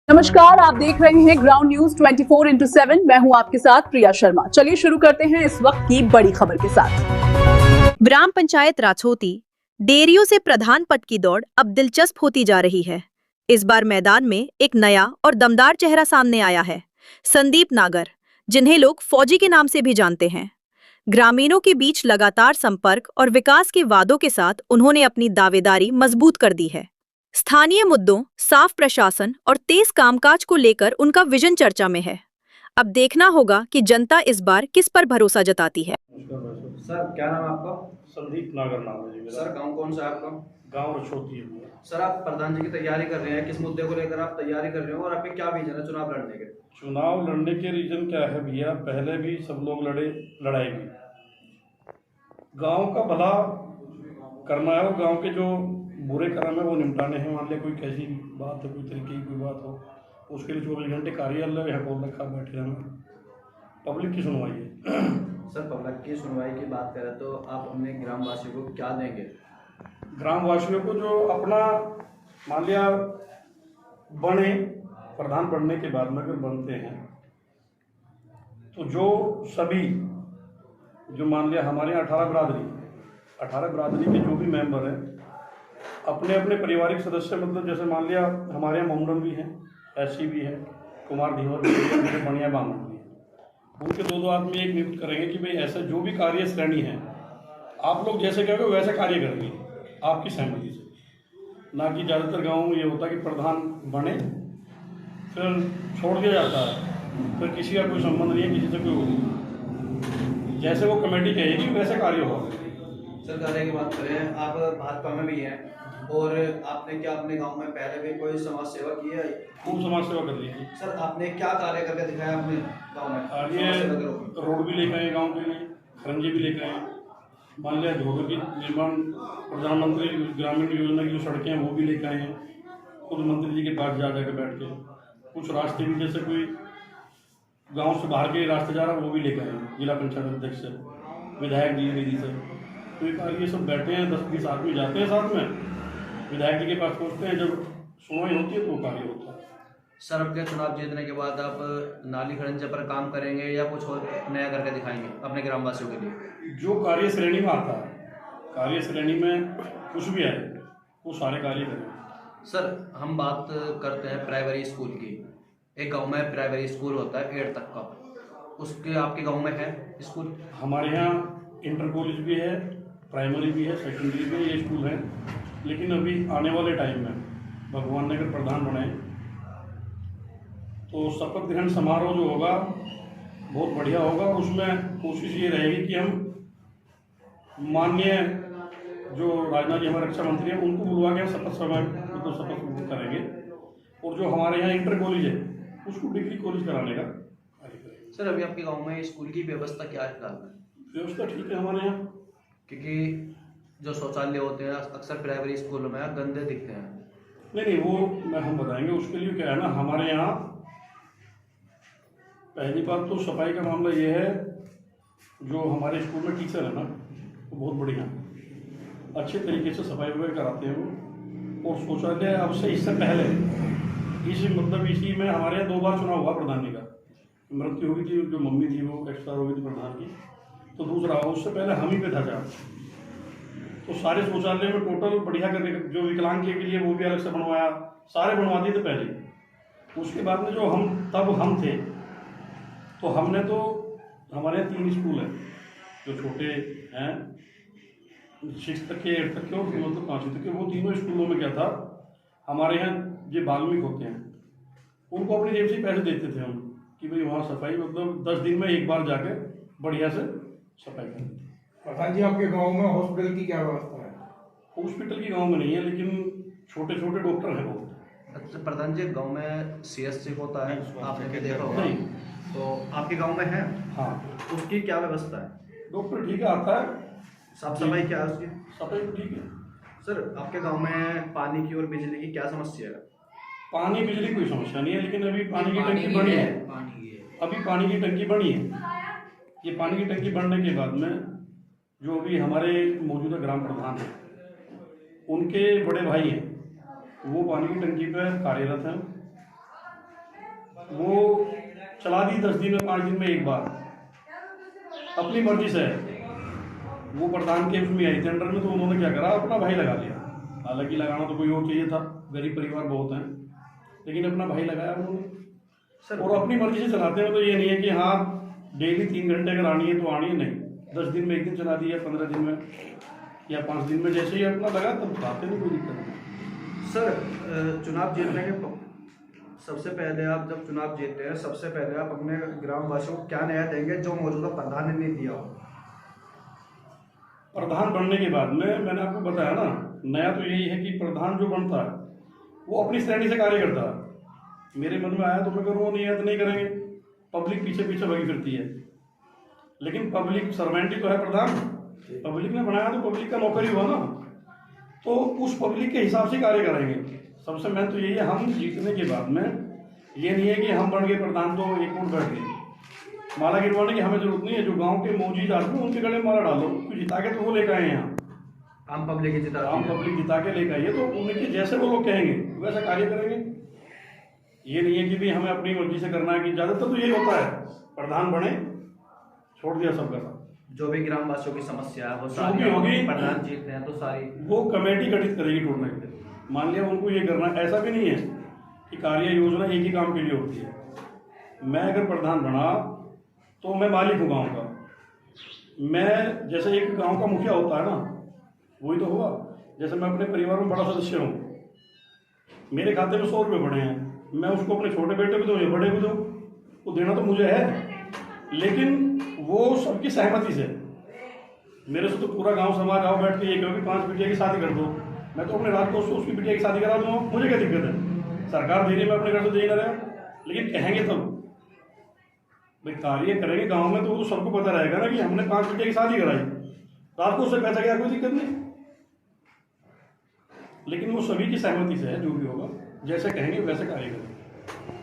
नमस्कार, आप देख रहे हैं ग्राउंड न्यूज 24/7। मैं हूं आपके साथ प्रिया शर्मा। चलिए शुरू करते हैं इस वक्त की बड़ी खबर के साथ। ग्राम पंचायत राछोती डेयरियों से प्रधान पद की दौड़ अब दिलचस्प होती जा रही है। इस बार मैदान में एक नया और दमदार चेहरा सामने आया है, संदीप नागर, जिन्हें लोग फौजी के नाम से भी जानते हैं। ग्रामीणों के बीच लगातार संपर्क और विकास के वादों के साथ उन्होंने अपनी दावेदारी मजबूत कर दी है। स्थानीय मुद्दों, साफ प्रशासन और तेज कामकाज को लेकर उनका विजन चर्चा में है। अब देखना होगा कि जनता इस बार किस पर भरोसा जताती है। सर क्या नाम है आपका? संदीप नागर नाम है जी मेरा। सर गांव कौन सा है आपका? गांव रछोती है मेरा। सर आप प्रधान जी की तैयारी कर रहे हैं, किस मुद्दे को लेकर आप तैयारी कर रहे हो और आपके क्या विजन है चुनाव लड़ने के? चुनाव लड़ने के रीजन क्या है भैया, पहले भी सब लोग लड़े, लड़ाई भी गांव का भला करना है और गांव के जो बुरे कर्म है वो निपटाने हैं। मान लिया कोई कैसी बात है, कोई तरीके की कोई बात हो, उसके लिए 24 घंटे कार्यालय यहाँ खोल रखा, बैठे रहना, पब्लिक की सुनवाई है। सर पब्लिक की सुनवाई की बात करें तो आप अपने ग्रामवासियों को क्या देंगे? ग्रामवासियों को जो अपना मान लिया बने, प्रधान बनने के बाद में अगर बनते हैं तो जो सभी जो मान लिया हमारे यहाँ 18 बिरादरी के जो भी मेंबर हैं, अपने अपने पारिवारिक सदस्य, मतलब जैसे मान लिया हमारे यहाँ मोमडन भी हैं, ऐसी भी है, कुमार धीवर भी है, मेरे बढ़िया बामन भी है, उनके दो आदमी एक नियुक्त करेंगे कि भाई ऐसे जो भी कार्य श्रेणी है आप लोग जैसे कहोगे वैसे कार्य करेंगे आपकी सहमति से। ना कि ज़्यादातर गाँवों में ये होता है कि प्रधान बने फिर छोड़ दिया जाता है, फिर किसी का कोई संबंध नहीं है, किसी से कोई नहीं, जैसे वो कमेटी कहेगी वैसे कार्य होगा। सर कार्य की बात करें, आप भाजपा में भी हैं और आपने क्या अपने गांव में पहले भी कोई समाज सेवा की है? खूब समाज सेवा कर ली थी। सर आपने क्या कार्य करके दिखाया अपने गांव में? कार्य रोड भी लेकर आए गाँव के लिए, खरंजे भी लेकर आए, मान लिया घरों की निर्माण, प्रधानमंत्री ग्रामीण योजना की जो सड़कें हैं वो भी लेकर आए हैं, खुद मंत्री जी के पास जा जाकर बैठ के। कुछ रास्ते भी जैसे कोई गांव से बाहर के रास्ते जा रहा है वो भी लेकर आए हैं, जिला पंचायत अध्यक्ष से, विधायक जी निधि से। तो ये सब बैठे हैं, 10-20 आदमी जाते हैं साथ में, विधायक जी के पास पहुँचते हैं, जब सुनवाई होती है तो वो कार्य होता है। सर आपके चुनाव जीतने के बाद आप नाली खड़ंजे पर काम करेंगे या कुछ और नया करके दिखाएंगे अपने ग्रामवासियों के लिए? जो कार्य श्रेणी में आता है, कार्य श्रेणी में कुछ भी आए वो सारे कार्य करेंगे। सर हम बात करते हैं प्राइमरी स्कूल की। एक गांव में प्राइमरी स्कूल होता है 8 तक का, उसके आपके गांव में है स्कूल? हमारे यहाँ इंटर कॉलेज भी है, प्राइमरी भी है, सेकेंडरी भी है, ये स्कूल हैं। लेकिन अभी आने वाले टाइम में भगवान ने अगर प्रधान बनाए तो शपथ ग्रहण समारोह जो होगा बहुत बढ़िया होगा। उसमें कोशिश ये रहेगी कि हम माननीय जो राजनाथ जी हमारे रक्षा मंत्री हैं उनको बुलवा के शपथ समय मतलब शपथ करेंगे, और जो हमारे यहाँ इंटर कॉलेज है उसको डिग्री कॉलेज कराने का कार्य करेंगे। सर अभी आपके गांव में स्कूल की व्यवस्था क्या है फिलहाल में? व्यवस्था ठीक है हमारे यहाँ, क्योंकि जो शौचालय होते हैं अक्सर प्राइमरी स्कूलों में गंदे दिखते हैं। नहीं वो मैं हम बताएंगे। उसके लिए क्या है ना, हमारे यहाँ पहली बात तो सफाई का मामला ये है, जो हमारे स्कूल में टीचर है ना वो बहुत बढ़िया अच्छे तरीके से सफाई वगैरह कराते हैं वो। और शौचालय अब से इससे पहले इसी में हमारे यहाँ 2 बार चुनाव हुआ प्रधान जी का, मृत्यु हुई थी, जो मम्मी थी वो एक्सपायर हो गई थी प्रधान की, तो दूसरा उससे पहले हम ही पे था चार। तो सारे शौचालय में टोटल बढ़िया करके, जो विकलांग के लिए वो भी अलग से बनवाया, सारे बनवा दिए थे पहले। उसके बाद में जो हम थे तो हमने तो हमारे यहाँ 3 स्कूल हैं जो छोटे हैं, 6 तक के, 8 तक के और मतलब 5वीं तक के। वो तीनों स्कूलों में क्या था, हमारे यहाँ जो बाल्मीक होते हैं उनको अपनी जेब से पैसे देते थे हम कि भाई वहाँ सफाई मतलब 10 दिन में एक बार जाके बढ़िया से सफाई करें। प्रधान जी आपके गांव में हॉस्पिटल की क्या व्यवस्था है? हॉस्पिटल की गांव में नहीं है, लेकिन छोटे छोटे डॉक्टर हैं बहुत। अच्छा प्रधान जी, गांव में CSC होता है, आपने भी देखा होगा, नहीं। तो आपके गांव में है? हाँ उसकी क्या व्यवस्था है? डॉक्टर ठीक है, आता है, साफ सफाई क्या है उसकी? सफाई तो ठीक है। सर आपके गांव में पानी की और बिजली की क्या समस्या है? पानी बिजली कोई समस्या नहीं है, लेकिन अभी पानी की टंकी बनी है, अभी पानी की टंकी बनी है। ये पानी की टंकी बनने के बाद में जो अभी हमारे मौजूदा ग्राम प्रधान हैं उनके बड़े भाई हैं, वो पानी की टंकी पर कार्यरत हैं। चला दी 10 दिन में 5 दिन में एक बार, अपनी मर्जी से। वो प्रधान के उसमें आई थी अंडर में, तो उन्होंने क्या करा, अपना भाई लगा लिया। हालांकि लगाना तो कोई और चाहिए था, गरीब परिवार बहुत हैं, लेकिन अपना भाई लगाया उन्होंने सर। और अपनी मर्जी से चलाते हैं, तो ये नहीं है कि हाँ डेली 3 घंटे अगर आनी है तो आनी है, नहीं। 10 दिन में 1 दिन चला दिया, 15 दिन में या 5 दिन में, जैसे ही अपना लगा तब चलाते नहीं, कोई दिक्कत नहीं। सर चुनाव जीतने के सबसे पहले आप जब चुनाव जीतते हैं, सबसे पहले आप अपने ग्रामवासियों को क्या नया देंगे जो मौजूदा प्रधान ने नहीं दिया हो? प्रधान बनने के बाद में मैंने आपको बताया ना, नया तो यही है कि प्रधान जो बनता है वो अपनी श्रेणी से कार्य करता है। मेरे मन में आया तो मैं करूँगा, नहीं आया तो नहीं करेंगे। पब्लिक पीछे पीछे भगी फिरती है, लेकिन पब्लिक सर्वेंट ही तो है प्रधान। पब्लिक ने बनाया तो पब्लिक का नौकरी हुआ ना, तो उस पब्लिक के हिसाब से कार्य करेंगे। सबसे मेन तो यही है, हम जीतने के बाद में ये नहीं है कि हम बन गए प्रधान तो एक वोट बैठ गए। माला गिरवाने की हमें जरूरत नहीं है। जो गांव के मौजूद आदमी उनके गले माला डालो, तो जिता के तो वो लेकर आए यहाँ, आम पब्लिक जिता के लेकर आइए, तो उनके जैसे वो लोग कहेंगे वैसा कार्य करेंगे। ये नहीं है कि भी हमें अपनी मर्जी से करना है, कि ज़्यादातर तो यही होता है, प्रधान बने छोड़ दिया सबका सब। जो भी ग्रामवासियों की समस्या है वो जो सारी भी होगी, प्रधान जीतते हैं तो सारी वो कमेटी गठित करेगी टूर्नामेंट। मान लिया उनको ये करना, ऐसा भी नहीं है कि कार्य योजना एक ही काम के लिए होती है। मैं अगर प्रधान बना तो मैं मालिक हूँ गाँव का। मैं जैसे एक गाँव का मुखिया होता है ना, वही तो हुआ। जैसे मैं अपने परिवार में बड़ा सदस्य हूँ, मेरे खाते में 100 रुपये पड़े हैं, मैं उसको अपने छोटे बेटे को दूँ या बड़े को दूँ, वो देना तो मुझे है, लेकिन वो सबकी सहमति से। मेरे से तो पूरा गांव समाज आओ बैठ के ये कहो कि 5 बिटिया की शादी कर दो, मैं तो अपने रात को उसकी बिटिया की शादी करा दूँगा, मुझे क्या दिक्कत है? सरकार दे रही, मैं अपने घर से दे ही ना रहा, लेकिन कहेंगे तब भाई कार्य करेंगे गांव में, तो सबको पता रहेगा ना कि हमने 5 बिटिया की शादी कराई, रात को उससे पैसा गया, कोई दिक्कत नहीं। लेकिन वो सभी की सहमति से है, जो भी होगा जैसे कहेंगे वैसे कार्य करेंगे।